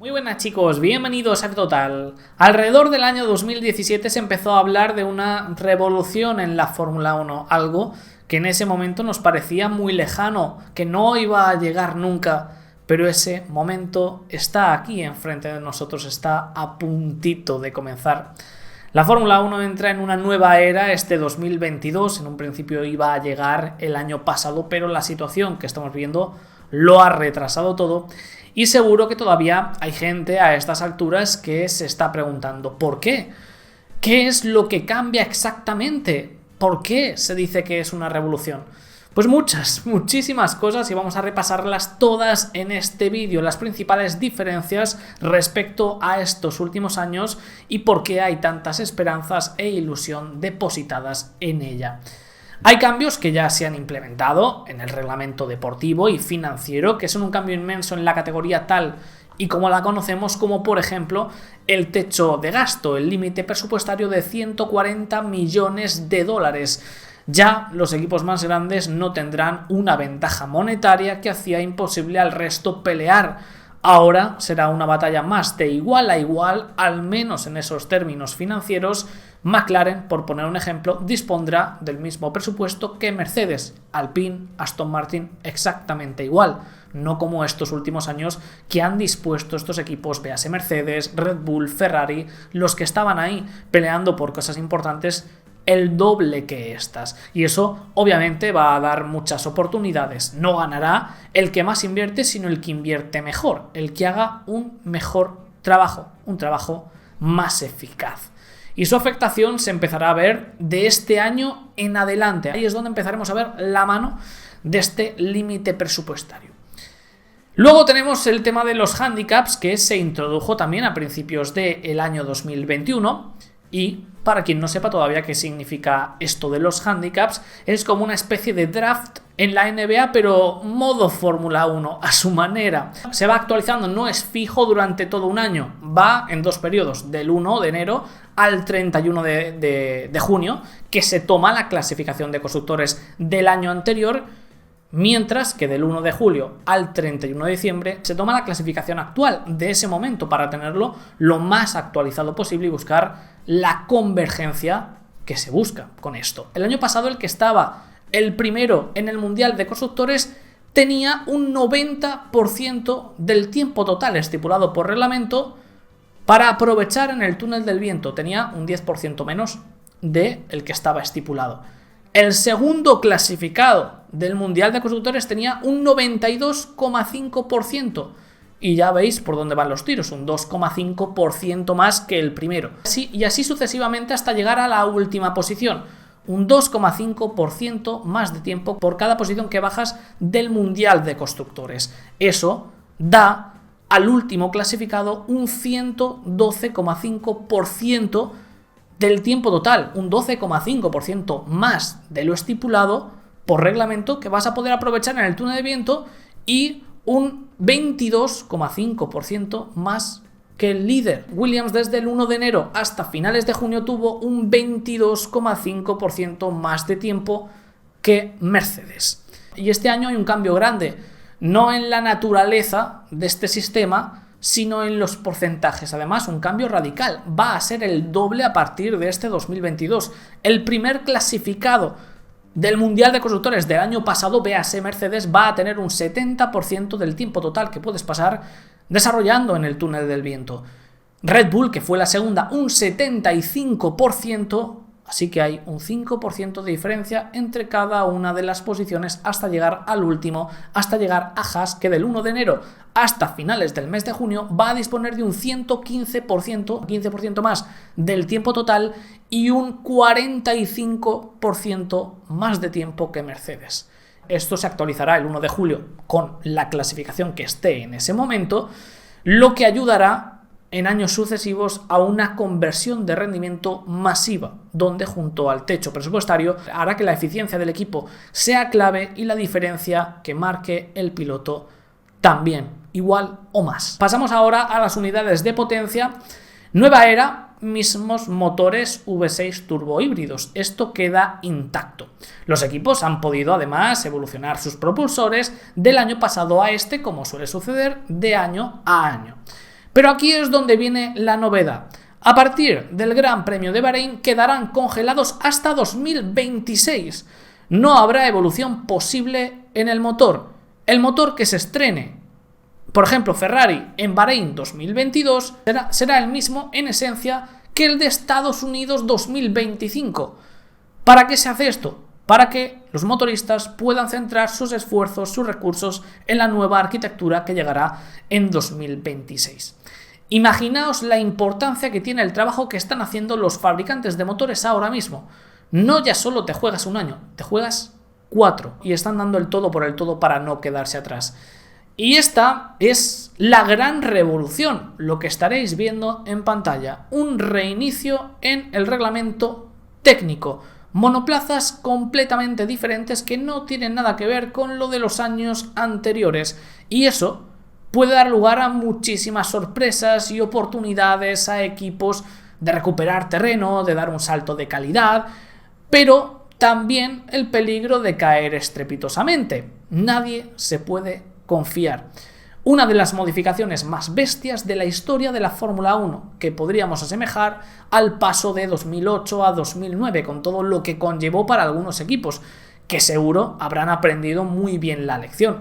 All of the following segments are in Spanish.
Muy buenas chicos, bienvenidos a F-Total. Alrededor del año 2017 se empezó a hablar de una revolución en la Fórmula 1, algo que en ese momento nos parecía muy lejano, que no iba a llegar nunca, pero ese momento está aquí enfrente de nosotros, está a puntito de comenzar. La Fórmula 1 entra en una nueva era este 2022, en un principio iba a llegar el año pasado, pero la situación que estamos viendo lo ha retrasado todo. Y seguro que todavía hay gente a estas alturas que se está preguntando ¿por qué? ¿Qué es lo que cambia exactamente? ¿Por qué se dice que es una revolución? Pues muchísimas cosas y vamos a repasarlas todas en este vídeo, las principales diferencias respecto a estos últimos años y por qué hay tantas esperanzas e ilusión depositadas en ella. Hay cambios que ya se han implementado en el reglamento deportivo y financiero, que son un cambio inmenso en la categoría tal y como la conocemos, como por ejemplo el techo de gasto, el límite presupuestario de 140 millones de dólares. Ya los equipos más grandes no tendrán una ventaja monetaria que hacía imposible al resto pelear. Ahora será una batalla más de igual a igual, al menos en esos términos financieros. McLaren, por poner un ejemplo, dispondrá del mismo presupuesto que Mercedes, Alpine, Aston Martin, exactamente igual. No como estos últimos años que han dispuesto estos equipos, véase Mercedes, Red Bull, Ferrari, los que estaban ahí peleando por cosas importantes, el doble que estas, y eso obviamente va a dar muchas oportunidades. No ganará el que más invierte, sino el que invierte mejor, el que haga un mejor trabajo, un trabajo más eficaz. Y su afectación se empezará a ver de este año en adelante. Ahí es donde empezaremos a ver la mano de este límite presupuestario. Luego tenemos el tema de los handicaps, que se introdujo también a principios del año 2021. Y para quien no sepa todavía qué significa esto de los handicaps, es como una especie de draft en la NBA, pero modo Fórmula 1, a su manera. Se va actualizando, no es fijo durante todo un año, va en dos periodos, del 1 de enero al 31 de junio, que se toma la clasificación de constructores del año anterior, mientras que del 1 de julio al 31 de diciembre se toma la clasificación actual de ese momento para tenerlo lo más actualizado posible y buscar la convergencia que se busca con esto. El año pasado el que estaba el primero en el Mundial de Constructores tenía un 90% del tiempo total estipulado por reglamento para aprovechar en el túnel del viento. Tenía un 10% menos del que estaba estipulado. El segundo clasificado del Mundial de Constructores tenía un 92,5%. Y ya veis por dónde van los tiros, un 2,5% más que el primero. Y así sucesivamente hasta llegar a la última posición. Un 2,5% más de tiempo por cada posición que bajas del Mundial de Constructores. Eso da al último clasificado un 112,5% del tiempo total, un 12,5% más de lo estipulado por reglamento que vas a poder aprovechar en el túnel de viento y un 22,5% más que el líder. Williams desde el 1 de enero hasta finales de junio tuvo un 22,5% más de tiempo que Mercedes. Y este año hay un cambio grande, no en la naturaleza de este sistema, sino en los porcentajes. Además, un cambio radical. Va a ser el doble a partir de este 2022. El primer clasificado del Mundial de Constructores del año pasado, véase Mercedes, va a tener un 70% del tiempo total que puedes pasar desarrollando en el túnel del viento. Red Bull, que fue la segunda, un 75%, así que hay un 5% de diferencia entre cada una de las posiciones hasta llegar al último, hasta llegar a Haas, que del 1 de enero hasta finales del mes de junio va a disponer de un 115%, 15% más del tiempo total y un 45% más de tiempo que Mercedes. Esto se actualizará el 1 de julio con la clasificación que esté en ese momento, lo que ayudará en años sucesivos a una conversión de rendimiento masiva, donde junto al techo presupuestario hará que la eficiencia del equipo sea clave y la diferencia que marque el piloto también, igual o más. Pasamos ahora a las unidades de potencia. Nueva era, mismos motores V6 turbo híbridos. Esto queda intacto. Los equipos han podido además evolucionar sus propulsores del año pasado a este, como suele suceder de año a año. Pero aquí es donde viene la novedad. A partir del Gran Premio de Bahrein quedarán congelados hasta 2026. No habrá evolución posible en el motor. El motor que se estrene, por ejemplo, Ferrari en Bahrein 2022, será el mismo en esencia que el de Estados Unidos 2025. ¿Para qué se hace esto? Para que los motoristas puedan centrar sus esfuerzos, sus recursos en la nueva arquitectura que llegará en 2026. Imaginaos la importancia que tiene el trabajo que están haciendo los fabricantes de motores ahora mismo. No ya solo te juegas un año, te juegas 4 y están dando el todo por el todo para no quedarse atrás. Y esta es la gran revolución, lo que estaréis viendo en pantalla, un reinicio en el reglamento técnico. Monoplazas completamente diferentes que no tienen nada que ver con lo de los años anteriores, y eso puede dar lugar a muchísimas sorpresas y oportunidades a equipos de recuperar terreno, de dar un salto de calidad, pero también el peligro de caer estrepitosamente. Nadie se puede confiar. Una de las modificaciones más bestias de la historia de la Fórmula 1, que podríamos asemejar al paso de 2008 a 2009, con todo lo que conllevó para algunos equipos, que seguro habrán aprendido muy bien la lección.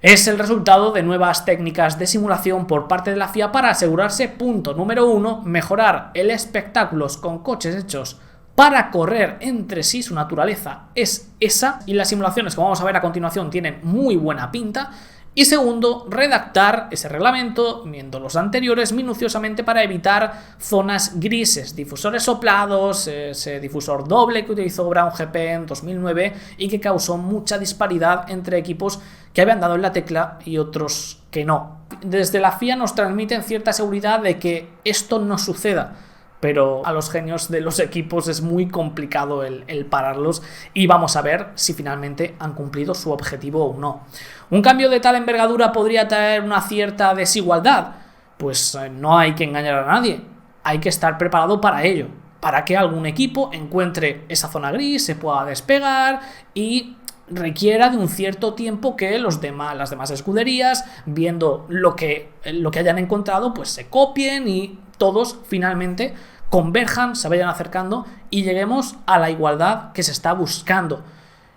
Es el resultado de nuevas técnicas de simulación por parte de la FIA para asegurarse, punto número 1, mejorar el espectáculo con coches hechos para correr entre sí. Su naturaleza es esa, y las simulaciones, como vamos a ver a continuación, tienen muy buena pinta. Y segundo, redactar ese reglamento, viendo los anteriores, minuciosamente para evitar zonas grises, difusores soplados, ese difusor doble que utilizó Brown GP en 2009 y que causó mucha disparidad entre equipos que habían dado en la tecla y otros que no. Desde la FIA nos transmiten cierta seguridad de que esto no suceda, pero a los genios de los equipos es muy complicado el pararlos, y vamos a ver si finalmente han cumplido su objetivo o no. ¿Un cambio de tal envergadura podría traer una cierta desigualdad? Pues no hay que engañar a nadie, hay que estar preparado para ello, para que algún equipo encuentre esa zona gris, se pueda despegar y requiera de un cierto tiempo que las demás escuderías, viendo lo que hayan encontrado, pues se copien y todos finalmente converjan, se vayan acercando y lleguemos a la igualdad que se está buscando.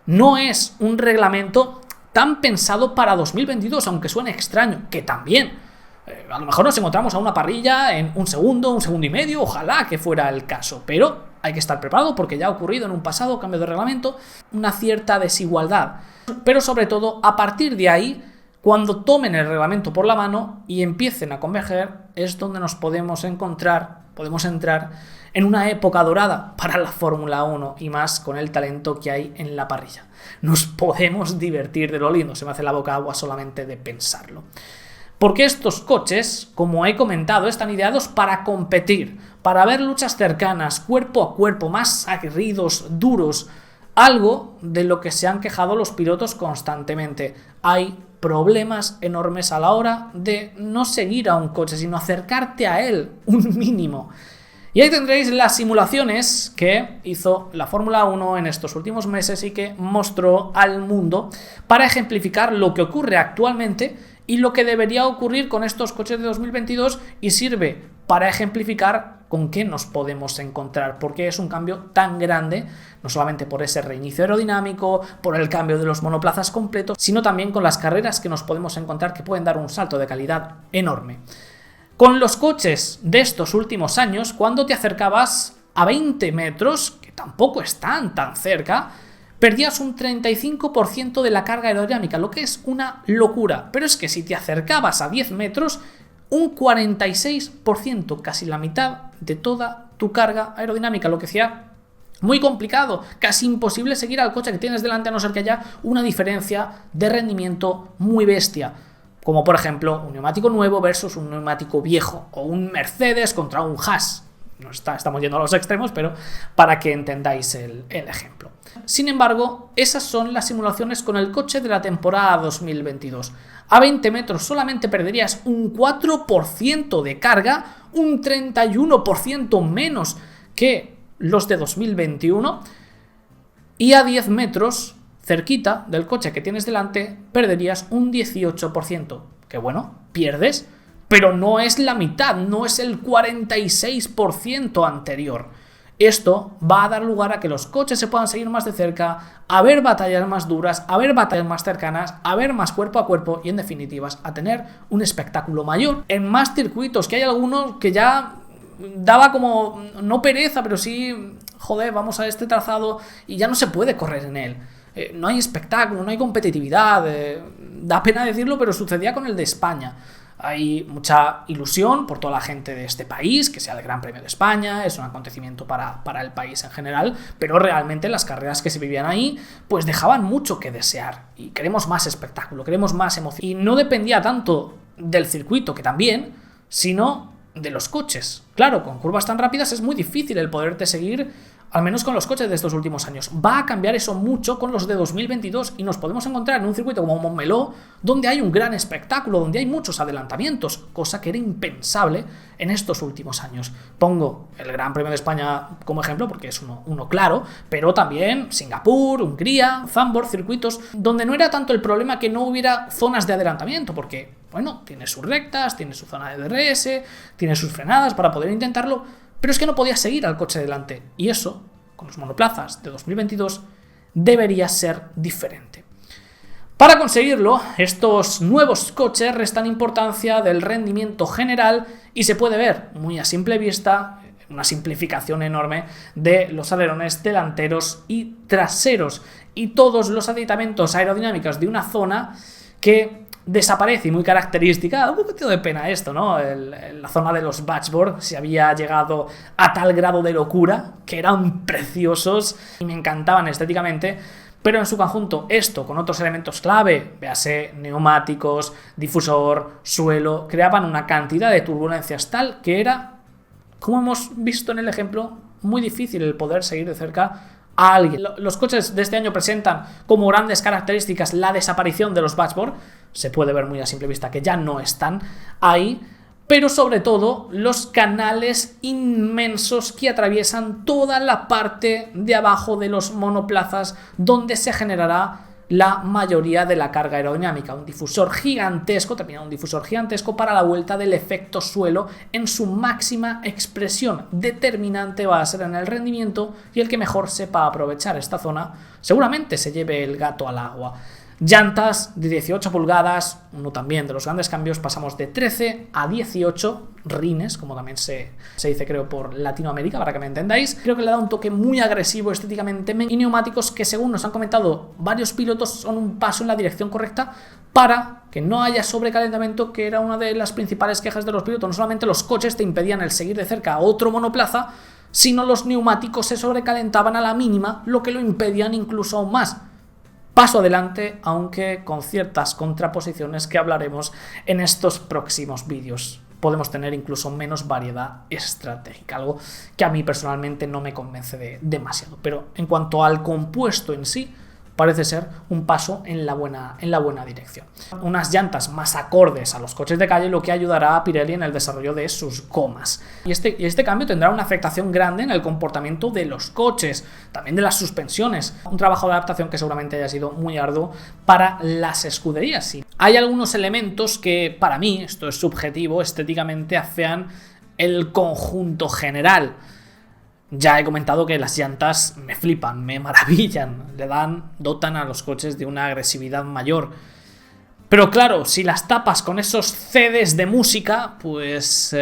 No es un reglamento tan pensado para 2022, aunque suene extraño, que también. A lo mejor nos encontramos a una parrilla en un segundo y medio, ojalá que fuera el caso, pero hay que estar preparado porque ya ha ocurrido en un pasado cambio de reglamento, una cierta desigualdad. Pero sobre todo, a partir de ahí, cuando tomen el reglamento por la mano y empiecen a converger, es donde nos podemos entrar en una época dorada para la Fórmula 1, y más con el talento que hay en la parrilla. Nos podemos divertir de lo lindo, se me hace la boca agua solamente de pensarlo. Porque estos coches, como he comentado, están ideados para competir, para ver luchas cercanas, cuerpo a cuerpo, más aguerridos, duros, algo de lo que se han quejado los pilotos constantemente. Hay problemas enormes a la hora de no seguir a un coche, sino acercarte a él un mínimo. Y ahí tendréis las simulaciones que hizo la Fórmula 1 en estos últimos meses y que mostró al mundo para ejemplificar lo que ocurre actualmente y lo que debería ocurrir con estos coches de 2022, y sirve para ejemplificar con qué nos podemos encontrar, porque es un cambio tan grande, no solamente por ese reinicio aerodinámico, por el cambio de los monoplazas completos, sino también con las carreras que nos podemos encontrar, que pueden dar un salto de calidad enorme. Con los coches de estos últimos años, cuando te acercabas a 20 metros, que tampoco están tan cerca, perdías un 35% de la carga aerodinámica, lo que es una locura. Pero es que si te acercabas a 10 metros, un 46%, casi la mitad de toda tu carga aerodinámica, lo que hacía muy complicado, casi imposible seguir al coche que tienes delante, a no ser que haya una diferencia de rendimiento muy bestia. Como por ejemplo un neumático nuevo versus un neumático viejo, o un Mercedes contra un Haas. No estamos yendo a los extremos, pero para que entendáis el ejemplo. Sin embargo, esas son las simulaciones con el coche de la temporada 2022. A 20 metros solamente perderías un 4% de carga, un 31% menos que los de 2021, y a 10 metros, cerquita del coche que tienes delante, perderías un 18%. Que bueno, pierdes, pero no es la mitad, no es el 46% anterior. Esto va a dar lugar a que los coches se puedan seguir más de cerca, a ver batallas más duras, a ver batallas más cercanas, a ver más cuerpo a cuerpo y, en definitivas, a tener un espectáculo mayor en más circuitos, que hay algunos que ya daba como, no pereza, pero sí, joder, vamos a este trazado y ya no se puede correr en él. No hay espectáculo, no hay competitividad, da pena decirlo, pero sucedía con el de España. Hay mucha ilusión por toda la gente de este país, que sea el Gran Premio de España, es un acontecimiento para el país en general, pero realmente las carreras que se vivían ahí pues dejaban mucho que desear y queremos más espectáculo, queremos más emoción. Y no dependía tanto del circuito, que también, sino de los coches. Claro, con curvas tan rápidas es muy difícil el poderte seguir, al menos con los coches de estos últimos años. Va a cambiar eso mucho con los de 2022 y nos podemos encontrar en un circuito como Montmeló, donde hay un gran espectáculo, donde hay muchos adelantamientos, cosa que era impensable en estos últimos años. Pongo el Gran Premio de España como ejemplo porque es uno claro, pero también Singapur, Hungría, Zandvoort, circuitos donde no era tanto el problema que no hubiera zonas de adelantamiento, porque, bueno, tiene sus rectas, tiene su zona de DRS, tiene sus frenadas para poder intentarlo, pero es que no podías seguir al coche delante, y eso, con los monoplazas de 2022, debería ser diferente. Para conseguirlo, estos nuevos coches restan importancia del rendimiento general y se puede ver, muy a simple vista, una simplificación enorme de los alerones delanteros y traseros y todos los aditamentos aerodinámicos de una zona que desaparece, y muy característica, un poquito de pena esto, ¿no? La zona de los dashboard se había llegado a tal grado de locura que eran preciosos y me encantaban estéticamente, pero en su conjunto esto con otros elementos clave, véase neumáticos, difusor, suelo, creaban una cantidad de turbulencias tal que era, como hemos visto en el ejemplo, muy difícil el poder seguir de cerca a alguien. Los coches de este año presentan como grandes características la desaparición de los dashboard. Se puede ver muy a simple vista que ya no están ahí, pero sobre todo los canales inmensos que atraviesan toda la parte de abajo de los monoplazas donde se generará la mayoría de la carga aerodinámica. Un difusor gigantesco, termina un difusor gigantesco para la vuelta del efecto suelo en su máxima expresión. Determinante va a ser en el rendimiento y el que mejor sepa aprovechar esta zona seguramente se lleve el gato al agua. Llantas de 18 pulgadas, uno también de los grandes cambios, pasamos de 13 a 18 rines, como también se dice creo por Latinoamérica, para que me entendáis. Creo que le da un toque muy agresivo estéticamente y neumáticos que, según nos han comentado varios pilotos, son un paso en la dirección correcta para que no haya sobrecalentamiento, que era una de las principales quejas de los pilotos. No solamente los coches te impedían el seguir de cerca a otro monoplaza, sino los neumáticos se sobrecalentaban a la mínima, lo que lo impedían incluso aún más. Paso adelante, aunque con ciertas contraposiciones que hablaremos en estos próximos vídeos. Podemos tener incluso menos variedad estratégica, algo que a mí personalmente no me convence demasiado. Pero en cuanto al compuesto en sí, parece ser un paso en la buena dirección. Unas llantas más acordes a los coches de calle, lo que ayudará a Pirelli en el desarrollo de sus gomas. Y este cambio tendrá una afectación grande en el comportamiento de los coches, también de las suspensiones. Un trabajo de adaptación que seguramente haya sido muy arduo para las escuderías. Sí. Hay algunos elementos que, para mí, esto es subjetivo, estéticamente afean el conjunto general. Ya he comentado que las llantas me flipan, me maravillan, dotan a los coches de una agresividad mayor. Pero claro, si las tapas con esos CDs de música, pues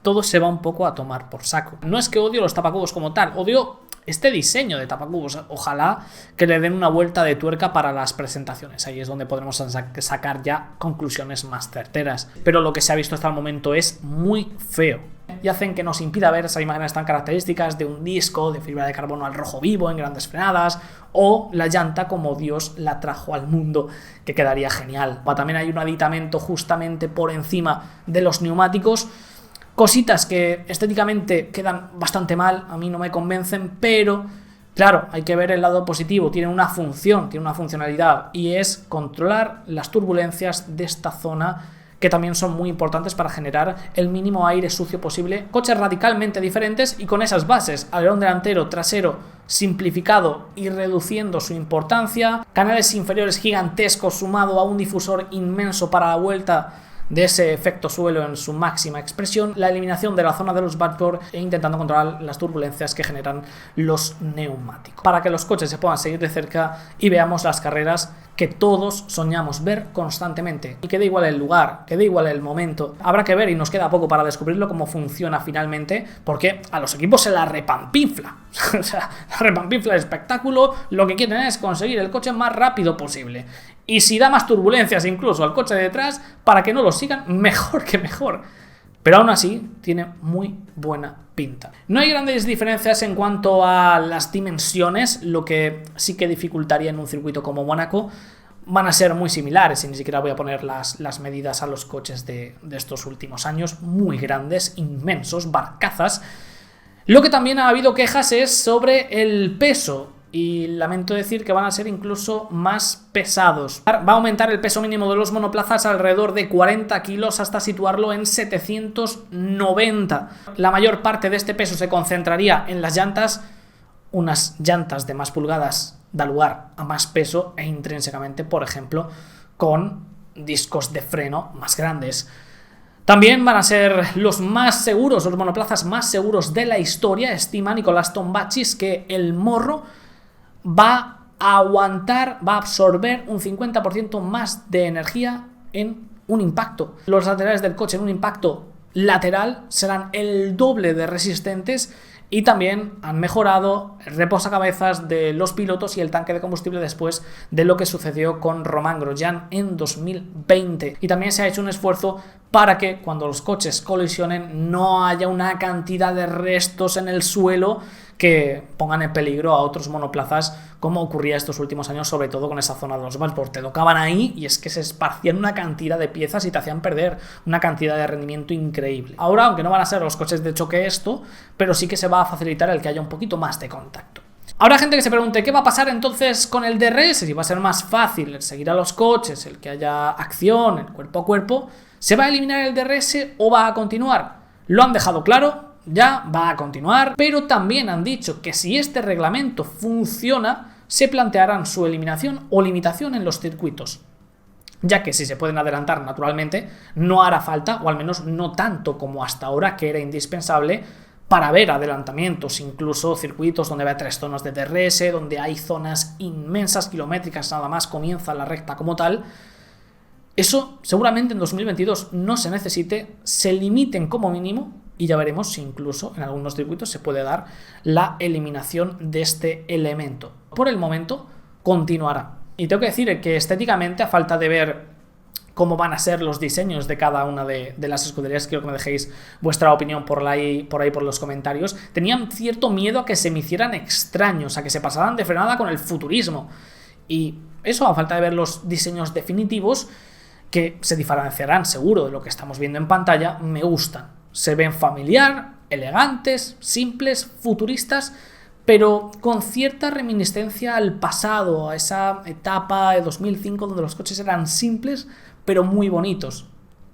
todo se va un poco a tomar por saco. No es que odio los tapacubos como tal, odio este diseño de tapacubos. Ojalá que le den una vuelta de tuerca para las presentaciones. Ahí es donde podremos sacar ya conclusiones más certeras. Pero lo que se ha visto hasta el momento es muy feo y hacen que nos impida ver esas imágenes tan características de un disco de fibra de carbono al rojo vivo en grandes frenadas, o la llanta como Dios la trajo al mundo, que quedaría genial. También hay un aditamento justamente por encima de los neumáticos, cositas que estéticamente quedan bastante mal, a mí no me convencen, pero claro, hay que ver el lado positivo. Tiene una función, tiene una funcionalidad, y es controlar las turbulencias de esta zona, que también son muy importantes para generar el mínimo aire sucio posible. Coches radicalmente diferentes y con esas bases: alerón delantero, trasero simplificado y reduciendo su importancia, canales inferiores gigantescos sumado a un difusor inmenso para la vuelta de ese efecto suelo en su máxima expresión, la eliminación de la zona de los backboard e intentando controlar las turbulencias que generan los neumáticos, para que los coches se puedan seguir de cerca y veamos las carreras que todos soñamos ver constantemente. Y que da igual el lugar, que da igual el momento, habrá que ver, y nos queda poco para descubrirlo, cómo funciona finalmente, porque a los equipos se la repampinfla. O sea, la repampinfla el espectáculo, lo que quieren es conseguir el coche más rápido posible. Y si da más turbulencias incluso al coche de detrás, para que no lo sigan, mejor que mejor. Pero aún así, tiene muy buena pinta. No hay grandes diferencias en cuanto a las dimensiones, lo que sí que dificultaría en un circuito como Mónaco. Van a ser muy similares, y ni siquiera voy a poner las medidas a los coches de estos últimos años, muy grandes, inmensos, barcazas. Lo que también ha habido quejas es sobre el peso, y lamento decir que van a ser incluso más pesados. Va a aumentar el peso mínimo de los monoplazas alrededor de 40 kilos hasta situarlo en 790. La mayor parte de este peso se concentraría en las llantas. Unas llantas de más pulgadas da lugar a más peso, e intrínsecamente, por ejemplo, con discos de freno más grandes. También van a ser los más seguros, los monoplazas más seguros de la historia. Estima Nicolás Tombachis que el morro va a aguantar, va a absorber un 50% más de energía en un impacto. Los laterales del coche en un impacto lateral serán el doble de resistentes, y también han mejorado el reposacabezas de los pilotos y el tanque de combustible después de lo que sucedió con Romain Grosjean en 2020. Y también se ha hecho un esfuerzo para que cuando los coches colisionen no haya una cantidad de restos en el suelo que pongan en peligro a otros monoplazas, como ocurría estos últimos años, sobre todo con esa zona de los backboard. Te tocaban ahí y es que se esparcían una cantidad de piezas y te hacían perder una cantidad de rendimiento increíble. Ahora, aunque no van a ser los coches de choque esto, pero sí que se va a facilitar el que haya un poquito más de contacto. Habrá gente que se pregunte qué va a pasar entonces con el DRS, si va a ser más fácil el seguir a los coches, el que haya acción, el cuerpo a cuerpo. ¿Se va a eliminar el DRS o va a continuar? Lo han dejado claro, ya va a continuar, pero también han dicho que si este reglamento funciona, se plantearán su eliminación o limitación en los circuitos, ya que si se pueden adelantar naturalmente, no hará falta, o al menos no tanto como hasta ahora, que era indispensable para ver adelantamientos, incluso circuitos donde hay 3 zonas de DRS, donde hay zonas inmensas, kilométricas, nada más comienza la recta como tal. Eso seguramente en 2022 no se necesite, se limiten como mínimo, y ya veremos si incluso en algunos circuitos se puede dar la eliminación de este elemento. Por el momento continuará. Y tengo que decir que estéticamente, a falta de ver cómo van a ser los diseños de cada una de las escuderías, quiero que me dejéis vuestra opinión por ahí por los comentarios, tenían cierto miedo a que se me hicieran extraños, a que se pasaran de frenada con el futurismo. Y eso, a falta de ver los diseños definitivos, que se diferenciarán seguro de lo que estamos viendo en pantalla, me gustan. Se ven familiar, elegantes, simples, futuristas, pero con cierta reminiscencia al pasado, a esa etapa de 2005 donde los coches eran simples pero muy bonitos.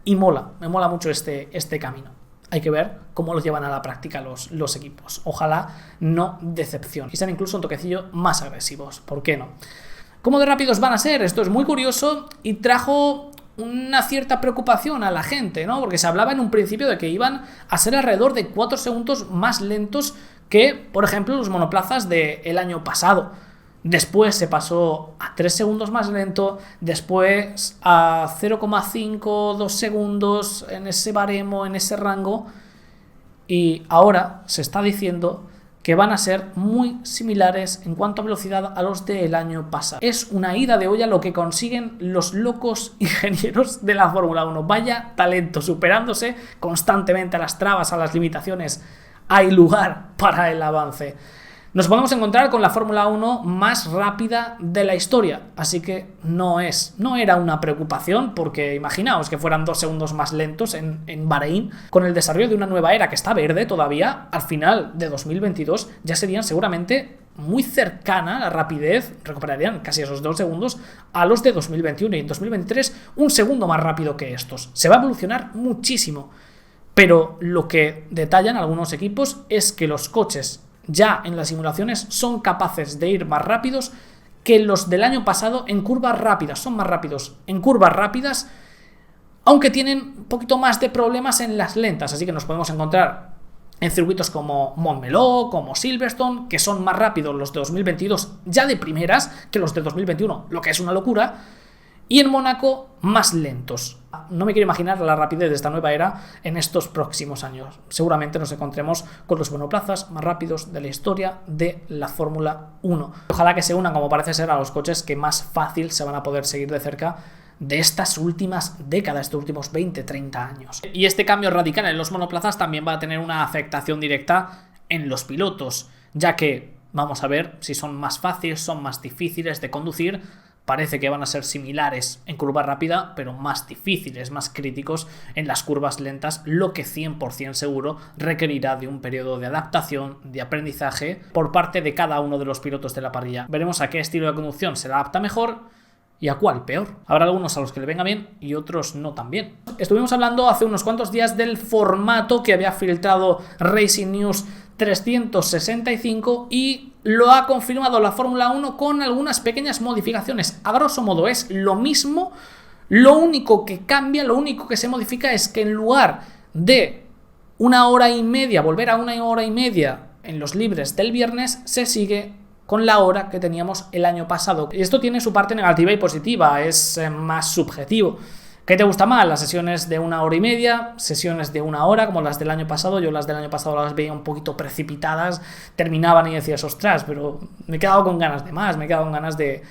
Y me mola mucho este camino. Hay que ver cómo los llevan a la práctica los equipos. Ojalá no decepcionen y sean incluso un toquecillo más agresivos. ¿Por qué no? ¿Cómo de rápidos van a ser? Esto es muy curioso y trajo una cierta preocupación a la gente, ¿no? Porque se hablaba en un principio de que iban a ser alrededor de 4 segundos más lentos que, por ejemplo, los monoplazas del año pasado. Después se pasó a 3 segundos más lento, después a 0,5, 2 segundos en ese baremo, en ese rango, y ahora se está diciendo que van a ser muy similares en cuanto a velocidad a los del año pasado. Es una ida de olla lo que consiguen los locos ingenieros de la Fórmula 1. Vaya talento, superándose constantemente a las trabas, a las limitaciones. Hay lugar para el avance. Nos podemos encontrar con la Fórmula 1 más rápida de la historia, así que no era una preocupación, porque imaginaos que fueran 2 segundos más lentos en Bahrein. Con el desarrollo de una nueva era que está verde todavía, al final de 2022 ya serían seguramente muy cercana a la rapidez, recuperarían casi esos 2 segundos a los de 2021, y en 2023 un segundo más rápido que estos. Se va a evolucionar muchísimo, pero lo que detallan algunos equipos es que los coches ya en las simulaciones son capaces de ir más rápidos que los del año pasado en curvas rápidas. Son más rápidos en curvas rápidas aunque tienen un poquito más de problemas en las lentas, así que nos podemos encontrar en circuitos como Montmeló, como Silverstone, que son más rápidos los de 2022 ya de primeras que los de 2021, lo que es una locura, y en Mónaco más lentos. No me quiero imaginar la rapidez de esta nueva era en estos próximos años. Seguramente nos encontremos con los monoplazas más rápidos de la historia de la Fórmula 1. Ojalá que se unan, como parece ser, a los coches que más fácil se van a poder seguir de cerca de estas últimas décadas, estos últimos 20-30 años. Y este cambio radical en los monoplazas también va a tener una afectación directa en los pilotos, ya que vamos a ver si son más fáciles, son más difíciles de conducir. Parece que van a ser similares en curva rápida, pero más difíciles, más críticos en las curvas lentas, lo que 100% seguro requerirá de un periodo de adaptación, de aprendizaje por parte de cada uno de los pilotos de la parrilla. Veremos a qué estilo de conducción se adapta mejor y a cuál peor. Habrá algunos a los que le venga bien y otros no tan bien. Estuvimos hablando hace unos cuantos días del formato que había filtrado Racing News 365 y lo ha confirmado la Fórmula 1 con algunas pequeñas modificaciones. A grosso modo es lo mismo, lo único que cambia, lo único que se modifica es que en lugar de 1 hora y media, volver a 1 hora y media en los libres del viernes, se sigue con la hora que teníamos el año pasado. Y esto tiene su parte negativa y positiva, es más subjetivo. ¿Qué te gusta más? Las sesiones de 1 hora y media, sesiones de 1 hora, como las del año pasado. Yo las del año pasado las veía un poquito precipitadas, terminaban y decías, ostras, pero me he quedado con ganas de más, me he quedado con ganas de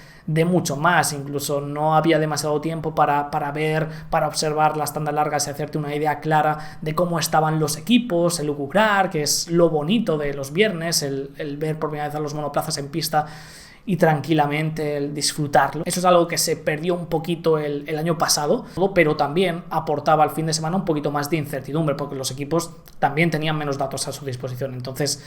mucho más. Incluso no había demasiado tiempo para ver, para observar las tandas largas y hacerte una idea clara de cómo estaban los equipos, el lucurar, que es lo bonito de los viernes, el ver por primera vez a los monoplazas en pista y tranquilamente el disfrutarlo. Eso es algo que se perdió un poquito el año pasado, pero también aportaba al fin de semana un poquito más de incertidumbre, porque los equipos también tenían menos datos a su disposición. Entonces,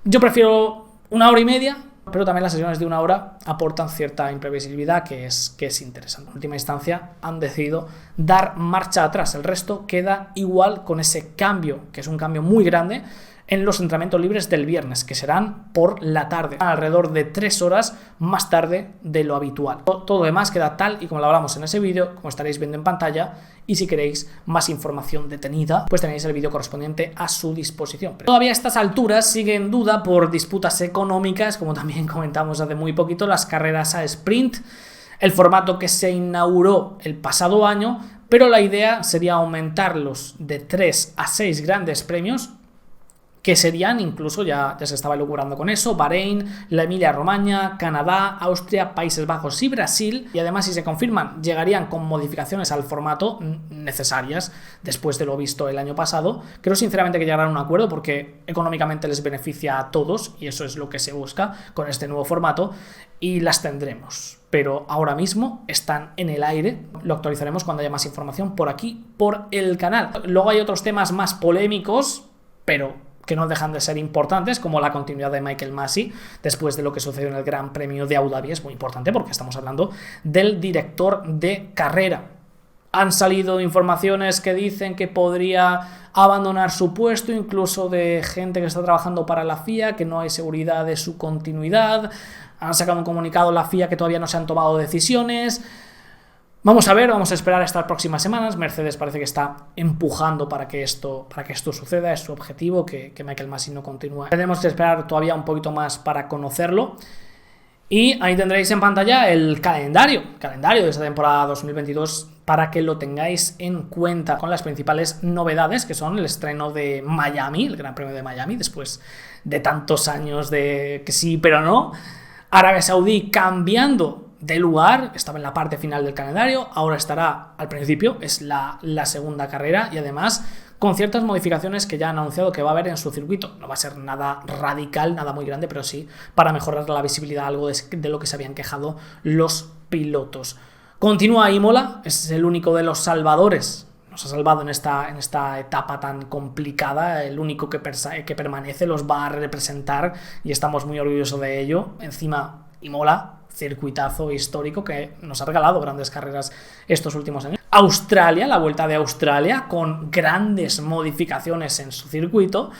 yo prefiero 1 hora y media, pero también las sesiones de 1 hora aportan cierta imprevisibilidad que es interesante. En última instancia han decidido dar marcha atrás, el resto queda igual con ese cambio, que es un cambio muy grande, en los entrenamientos libres del viernes, que serán por la tarde, alrededor de 3 horas más tarde de lo habitual. Todo lo demás queda tal y como lo hablamos en ese vídeo, como estaréis viendo en pantalla, y si queréis más información detenida, pues tenéis el vídeo correspondiente a su disposición. Pero todavía a estas alturas sigue en duda por disputas económicas, como también comentamos hace muy poquito, las carreras a sprint, el formato que se inauguró el pasado año, pero la idea sería aumentarlos de 3 a 6 grandes premios, que serían incluso, ya se estaba locurando con eso, Bahrein, la Emilia-Romagna, Canadá, Austria, Países Bajos y Brasil, y además si se confirman llegarían con modificaciones al formato necesarias después de lo visto el año pasado. Creo sinceramente que llegarán a un acuerdo porque económicamente les beneficia a todos y eso es lo que se busca con este nuevo formato y las tendremos. Pero ahora mismo están en el aire, lo actualizaremos cuando haya más información por aquí, por el canal. Luego hay otros temas más polémicos, pero que no dejan de ser importantes, como la continuidad de Michael Masi después de lo que sucedió en el Gran Premio de Abu Dhabi. Es muy importante porque estamos hablando del director de carrera. Han salido informaciones que dicen que podría abandonar su puesto, incluso de gente que está trabajando para la FIA, que no hay seguridad de su continuidad. Han sacado un comunicado la FIA que todavía no se han tomado decisiones. Vamos a ver, vamos a esperar estas próximas semanas. Mercedes parece que está empujando para que esto suceda, es su objetivo, que Michael Masi no continúe. Tenemos que esperar todavía un poquito más para conocerlo. Y ahí tendréis en pantalla el calendario de esta temporada 2022 para que lo tengáis en cuenta, con las principales novedades que son el estreno de Miami, el Gran Premio de Miami, después de tantos años de que sí pero no. Arabia Saudí cambiando de lugar, estaba en la parte final del calendario, ahora estará al principio, es la segunda carrera y además con ciertas modificaciones que ya han anunciado que va a haber en su circuito. No va a ser nada radical, nada muy grande, pero sí para mejorar la visibilidad, algo de lo que se habían quejado los pilotos. Continúa Imola, es el único de los salvadores, nos ha salvado en esta etapa tan complicada, el único que permanece, los va a representar y estamos muy orgullosos de ello. Encima Imola, circuitazo histórico que nos ha regalado grandes carreras estos últimos años. Australia, la vuelta de Australia con grandes modificaciones en su circuito,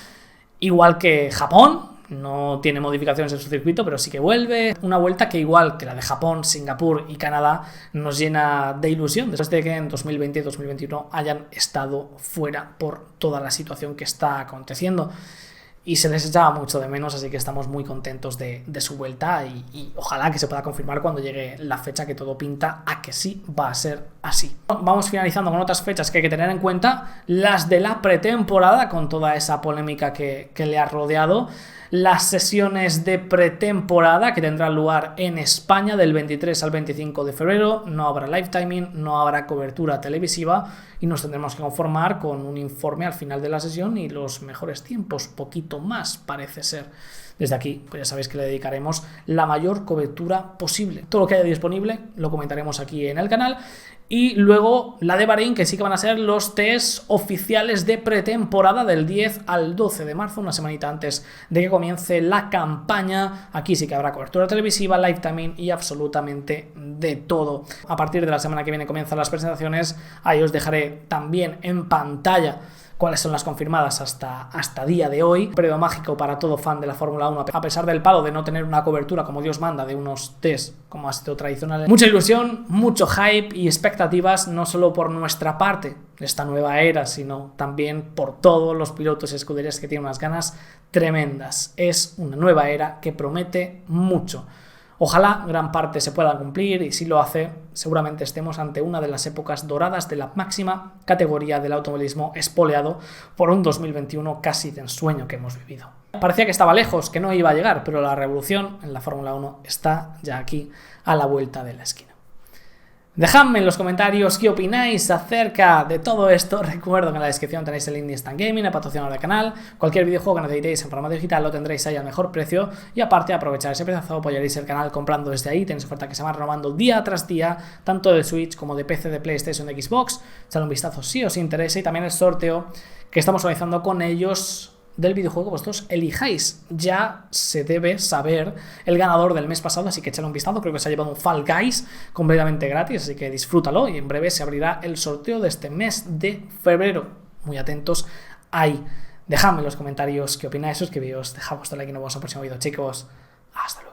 igual que Japón, no tiene modificaciones en su circuito, pero sí que vuelve. Una vuelta que, igual que la de Japón, Singapur y Canadá, nos llena de ilusión después de que en 2020 y 2021 hayan estado fuera por toda la situación que está aconteciendo. Y se les echaba mucho de menos, así que estamos muy contentos de su vuelta y ojalá que se pueda confirmar cuando llegue la fecha, que todo pinta a que sí va a ser así. Vamos finalizando con otras fechas que hay que tener en cuenta, las de la pretemporada, con toda esa polémica que le ha rodeado. Las sesiones de pretemporada que tendrán lugar en España del 23 al 25 de febrero. No habrá live timing, no habrá cobertura televisiva y nos tendremos que conformar con un informe al final de la sesión y los mejores tiempos, poquito más parece ser. Desde aquí, pues ya sabéis que le dedicaremos la mayor cobertura posible. Todo lo que haya disponible lo comentaremos aquí en el canal. Y luego la de Bahrein, que sí que van a ser los test oficiales de pretemporada del 10 al 12 de marzo, una semanita antes de que comience la campaña. Aquí sí que habrá cobertura televisiva, live timing y absolutamente de todo. A partir de la semana que viene comienzan las presentaciones, ahí os dejaré también en pantalla cuáles son las confirmadas hasta día de hoy. Periodo mágico para todo fan de la Fórmula 1, a pesar del palo de no tener una cobertura como Dios manda de unos test como ha sido tradicional. Mucha ilusión, mucho hype y expectativas, no solo por nuestra parte de esta nueva era, sino también por todos los pilotos y escuderías que tienen unas ganas tremendas. Es una nueva era que promete mucho. Ojalá gran parte se pueda cumplir, y si lo hace, seguramente estemos ante una de las épocas doradas de la máxima categoría del automovilismo, espoleado por un 2021 casi de ensueño que hemos vivido. Parecía que estaba lejos, que no iba a llegar, pero la revolución en la Fórmula 1 está ya aquí, a la vuelta de la esquina. Dejadme en los comentarios qué opináis acerca de todo esto. Recuerdo que en la descripción tenéis el link de Instant Gaming, el patrocinador del canal. Cualquier videojuego que necesitéis en formato digital lo tendréis ahí al mejor precio. Y aparte, aprovechar ese precio, apoyaréis el canal comprando desde ahí. Tenéis oferta que se va renovando día tras día, tanto de Switch como de PC, de PlayStation, de Xbox. Echadle un vistazo si os interesa. Y también el sorteo que estamos organizando con ellos del videojuego que vosotros elijáis. Ya se debe saber el ganador del mes pasado, así que echadle un vistazo. Creo que se ha llevado un Fall Guys completamente gratis, así que disfrútalo, y en breve se abrirá el sorteo de este mes de febrero. Muy atentos ahí. Dejadme en los comentarios qué opináis, suscribíos, dejad vuestro like y nos vemos en el próximo vídeo, chicos. Hasta luego.